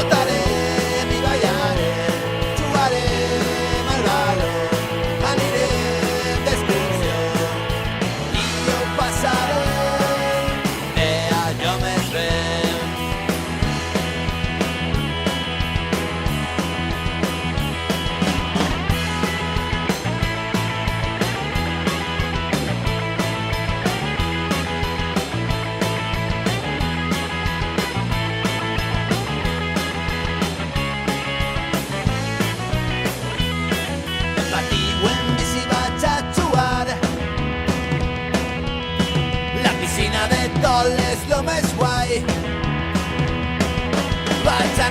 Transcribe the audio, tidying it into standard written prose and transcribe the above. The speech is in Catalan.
Votarem i ballarem, jugarem al baló, anirem d'excursió i ho passarem bé allò més bé. Patiuem i si vaig a jugar. La piscina de dol és lo més guai. Vaig